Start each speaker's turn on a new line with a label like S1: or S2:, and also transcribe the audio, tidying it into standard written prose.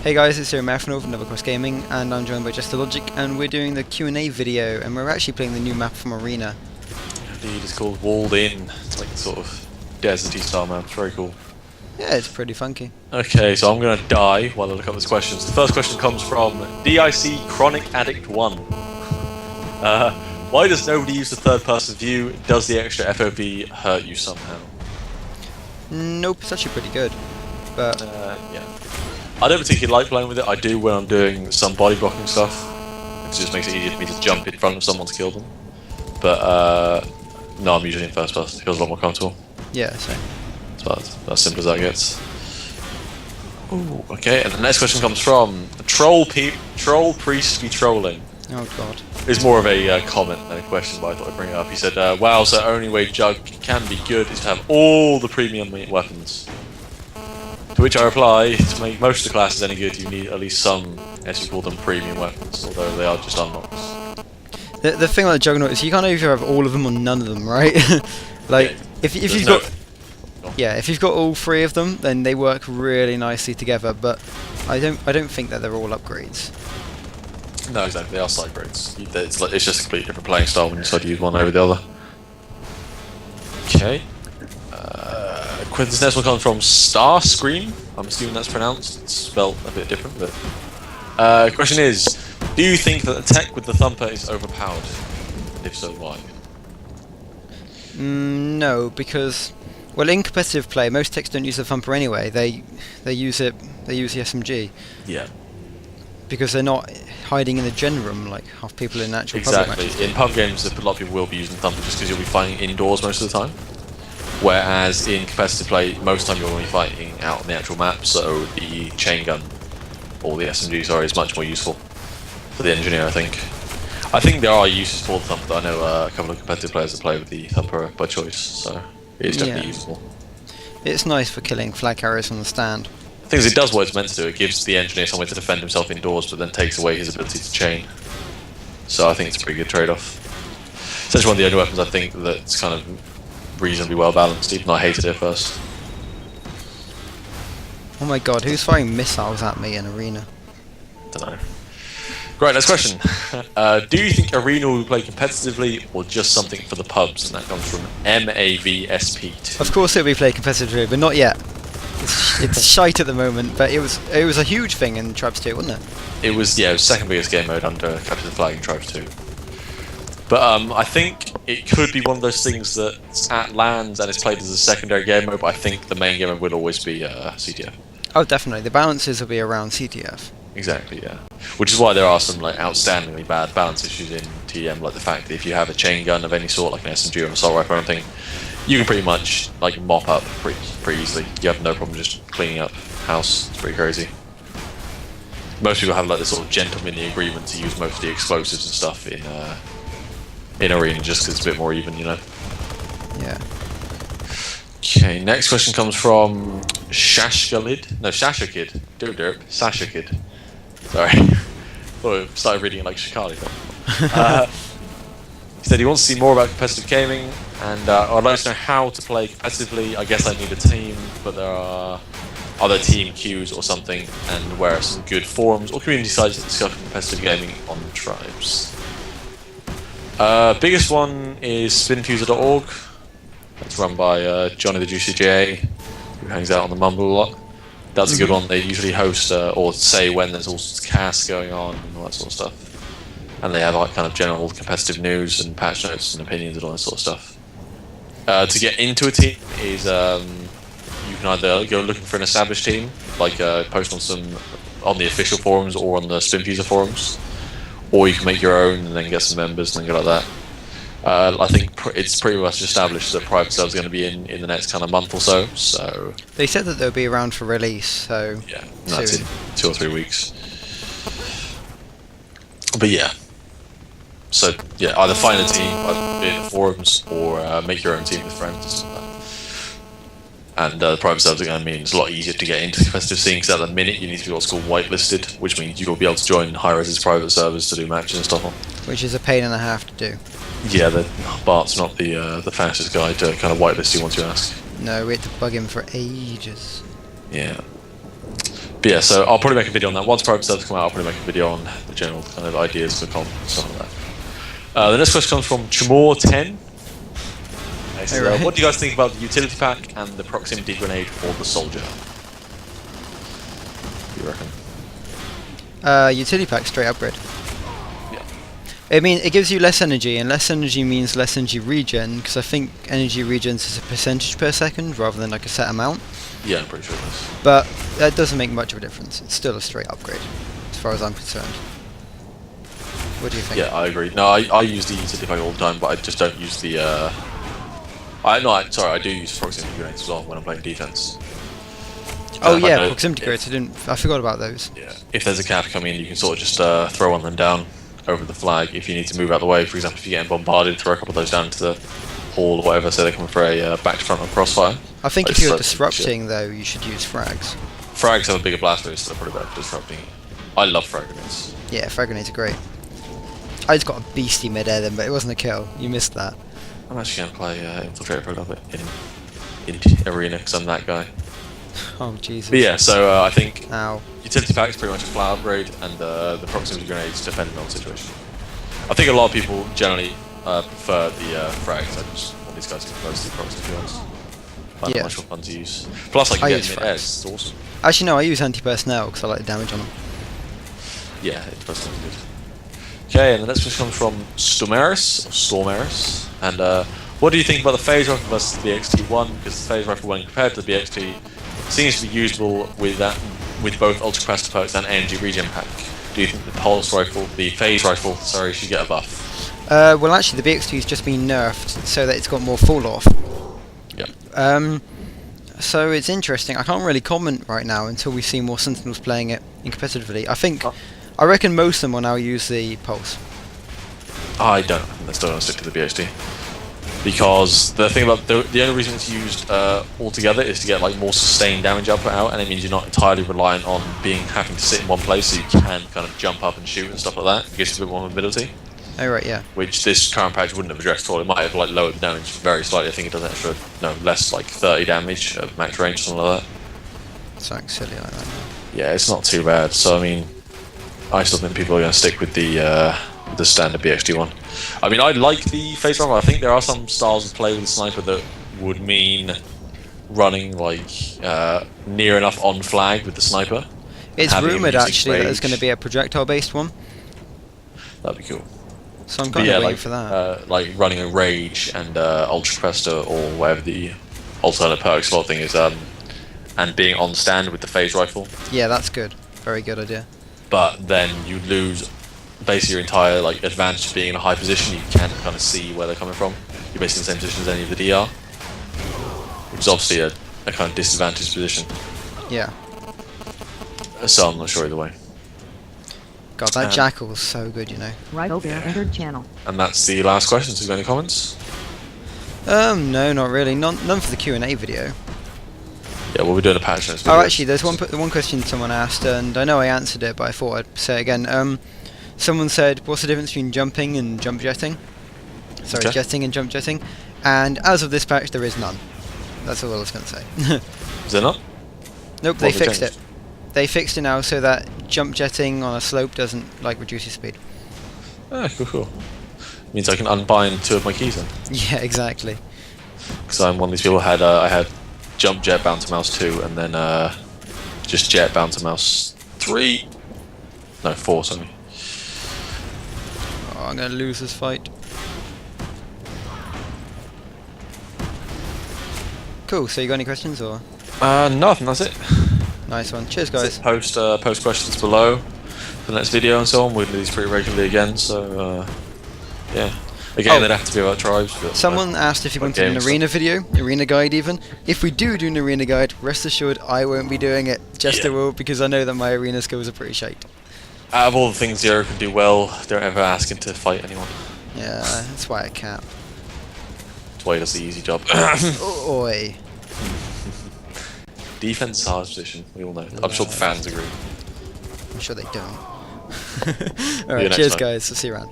S1: Hey guys, it's Mathnall from DoubleCrossedGaming, and I'm joined by Just the Logic, and we're doing the Q&A video, and we're actually playing the new map from Arena.
S2: Indeed, it's called Walled In. It's like sort of deserty style map. It's very cool.
S1: Yeah, it's pretty funky.
S2: Okay, so I'm gonna die while I look up these questions. The first question comes from DIC Chronic Addict 1. Why does nobody use the third person view? Does the extra FOV hurt you somehow?
S1: Nope, it's actually pretty good, but
S2: yeah. I don't particularly like playing with it. I do when I'm doing some body blocking stuff. It just makes it easier for me to jump in front of someone to kill them. But no, I'm usually in first person. It feels a lot more comfortable.
S1: yeah, same.
S2: It's about as simple as that gets. Ooh, okay, and the next question comes from Troll Priest be trolling.
S1: Oh god.
S2: It's more of a comment than a question, but I thought I'd bring it up. He said, wow, so only way Jug can be good is to have all the premium weapons. To which I reply, to make most of the classes any good, you need at least some, as you call them, premium weapons, although they are just unlocks.
S1: The thing about the Juggernaut is you can't either have all of them or none of them, right? Like, yeah, if you've got... Yeah, if you've got all three of them, then they work really nicely together, but I don't think that they're all upgrades.
S2: No, exactly, they are side grades. It's just a completely different playing style when you decide to use one over the other. Okay. This next one comes from Starscream. I'm assuming that's pronounced. It's spelled a bit different, but... question is, do you think that the tech with the thumper is overpowered? If so, why?
S1: No, because... Well, in competitive play, most techs don't use the thumper anyway. They use the SMG.
S2: Yeah.
S1: Because they're not hiding in the gen room like half people in actual public matches.
S2: Exactly. In pub games, a lot of people will be using thumper just because you'll be fighting indoors most of the time. Whereas in competitive play, most of the time you're only fighting out on the actual map, so the chain gun, or the SMG, sorry, is much more useful for the engineer, I think. I think there are uses for the thumper. I know a couple of competitive players that play with the thumper by choice, so it is definitely useful.
S1: It's nice for killing flag carriers on the stand.
S2: The thing is, it does what it's meant to do. It gives the engineer some way to defend himself indoors, but then takes away his ability to chain. So I think it's a pretty good trade-off. It's actually one of the only weapons I think that's kind of reasonably well balanced, even though I hated it at first.
S1: Oh my god, who's firing missiles at me in Arena?
S2: Don't know. Great, next question. Do you think Arena will play competitively or just something for the pubs? And that comes from MAVSP2.
S1: Of course it'll be played competitively, but not yet. It's shite at the moment, but it was a huge thing in Tribes 2, wasn't it?
S2: It was, yeah, it was second biggest game mode under Capture the Flag in Tribes 2. But I think it could be one of those things that at lands and it's played as a secondary game mode, but I think the main game mode will always be CTF.
S1: Oh, definitely. The balances will be around CTF.
S2: Exactly, yeah. Which is why there are some like outstandingly bad balance issues in TM, like the fact that if you have a chain gun of any sort, like an SMG or an assault rifle or anything, you can pretty much like mop up pretty easily. You have no problem just cleaning up house. It's pretty crazy. Most people have like this sort of gentlemanly agreement to use most of the explosives and stuff in Arena just because it's a bit more even, you know.
S1: Yeah.
S2: Okay, next question comes from Shashkalid. No, Shashakid. Derp. Sashakid. Sorry. Thought I started reading it like Shikali. He said he wants to see more about competitive gaming, and I'd like to know how to play competitively. I guess I need a team, but there are other team queues or something, and where are some good forums or community sites that discuss competitive gaming on the tribes. Biggest one is spinfuser.org. It's run by Johnny the Juicy J, who hangs out on the Mumble a lot. That's a good one. They usually host or say when there's all sorts of casts going on and all that sort of stuff. And they have like kind of general competitive news and patch notes and opinions and all that sort of stuff. To get into a team is you can either go looking for an established team, like post on the official forums or on the spinfuser forums, or you can make your own and then get some members and then go like that. I think it's pretty much established that private servers are going to be in the next kind of month or so. So
S1: they said that they'll be around for release. So
S2: yeah, that's in 2 or 3 weeks. But yeah, so yeah, either find a team in the forums or make your own team with friends or something like that. And the private servers are going to mean it's a lot easier to get into the competitive scene because at the minute you need to be what's called whitelisted, which means you will be able to join high-res private servers to do matches and stuff on.
S1: Which is a pain and a half to do.
S2: Yeah, Bart's not the fastest guy to kind of whitelist you once you ask.
S1: No, we had to bug him for ages.
S2: Yeah. But yeah, so I'll probably make a video on that. Once private servers come out, I'll probably make a video on the general kind of ideas for comp and stuff like that. The next question comes from Chimor10. What do you guys think about the utility pack and the proximity grenade for the soldier? What do you reckon?
S1: Utility pack, straight upgrade.
S2: Yeah.
S1: I mean, it gives you less energy, and less energy means less energy regen, because I think energy regens is a percentage per second rather than like a set amount.
S2: Yeah, I'm pretty sure it is.
S1: But that doesn't make much of a difference. It's still a straight upgrade, as far as I'm concerned. What do you think?
S2: Yeah, I agree. No, I use the utility pack all the time, but I just don't use the. I do use proximity grenades as well when I'm playing defense.
S1: Oh yeah, proximity grenades. I forgot about those.
S2: Yeah. If there's a cap coming in, you can sort of just throw one of them down over the flag. If you need to move out of the way, for example, if you're getting bombarded, throw a couple of those down into the hall or whatever, so they're coming for a back to front or crossfire.
S1: I think if you're disrupting though, you should use frags.
S2: Frags have a bigger blast radius, so they're probably better for disrupting. I love frag grenades.
S1: Yeah, frag grenades are great. I just got a beastie mid-air then, but it wasn't a kill. You missed that.
S2: I'm actually going to play Infiltrator for a little bit in Arena because I'm that guy.
S1: Oh Jesus.
S2: But yeah, so I think
S1: Ow.
S2: utility pack is pretty much a flat upgrade, and the proximity grenades depending on the situation. I think a lot of people generally prefer the frags. I just want these guys to close to the proximity, to be honest. I find much more fun to use. Plus, I can get mid-air, it's awesome.
S1: Actually, no, I use anti-personnel because I like the damage on them.
S2: Yeah, it does sound good. Okay, and the next question comes from Stormaris, and what do you think about the phase rifle versus the BXT1? Because the phase rifle, when compared to the BXT, seems to be usable with both ultra capacitor perks and energy regen pack. Do you think the phase rifle, should get a buff?
S1: Well, actually, the BXT's just been nerfed so that it's got more fall off.
S2: Yeah.
S1: So it's interesting. I can't really comment right now until we see more Sentinels playing it in competitively. I reckon most of them will now use the pulse.
S2: I don't. They're still going to stick to the BXT. Because the thing about the only reason it's used altogether is to get like more sustained damage output out, and it means you're not entirely reliant on having to sit in one place, so you can kind of jump up and shoot and stuff like that. It gives you a bit more mobility.
S1: Oh right, yeah.
S2: Which this current patch wouldn't have addressed at all. It might have like lowered the damage very slightly. I think it does extra, less like 30 damage at max range, something like that.
S1: Something silly like that.
S2: Yeah, it's not too bad. So I mean, I still think people are going to stick with the standard BXT one. I mean, I like the phase rifle. I think there are some styles of play with the sniper that would mean running like near enough on flag with the sniper.
S1: It's rumoured actually that there's going to be a projectile-based one.
S2: That'd be cool.
S1: So I'm kind of waiting for that.
S2: Like running a rage and ultra capacitor or whatever the alternate perk slot thing is, and being on stand with the phase rifle.
S1: Yeah, that's good. Very good idea.
S2: But then you lose basically your entire like advantage of being in a high position. You can't kind of see where they're coming from. You're basically in the same position as any of the DR, which is obviously a kind of disadvantaged position.
S1: Yeah.
S2: So I'm not sure either way.
S1: God, that Jackal's so good, you know.
S3: Right over there, entered channel.
S2: And that's the last question. So, any comments?
S1: No, not really. None for the Q&A video.
S2: Yeah, we'll be doing a patch notes.
S1: Oh, actually, there's one question someone asked, and I know I answered it, but I thought I'd say it again. Someone said, "What's the difference between jumping and jump jetting?" Sorry, jetting and jump jetting. And as of this patch, there is none. That's all I was going to say.
S2: Is there not?
S1: Nope, they fixed it. They fixed it now so that jump jetting on a slope doesn't reduce your speed.
S2: Ah, cool. Means I can unbind 2 of my keys then.
S1: Yeah, exactly.
S2: Because I'm one of these people who had I had jump jet bound to mouse 2 and then just jet bound to mouse 3. No, 4, sorry.
S1: Oh, I'm gonna lose this fight. Cool. So you got any questions or?
S2: Nothing. That's it.
S1: Nice one. Cheers, guys.
S2: Post questions below for the next video and so on. We'll do these pretty regularly again. So yeah. Again, they'd have to be about tribes. But
S1: someone asked if you wanted an arena video, arena guide even. If we do an arena guide, rest assured I won't be doing it. Jester will, because I know that my arena skills are pretty shite.
S2: Out of all the things Zero can do well, don't ever ask him to fight anyone.
S1: Yeah, that's why I can't.
S2: That's why he does the easy job.
S1: Oi.
S2: Defense is hard position, we all know. I'm sure the fans agree.
S1: I'm sure they don't. Alright, cheers guys, I'll see you around.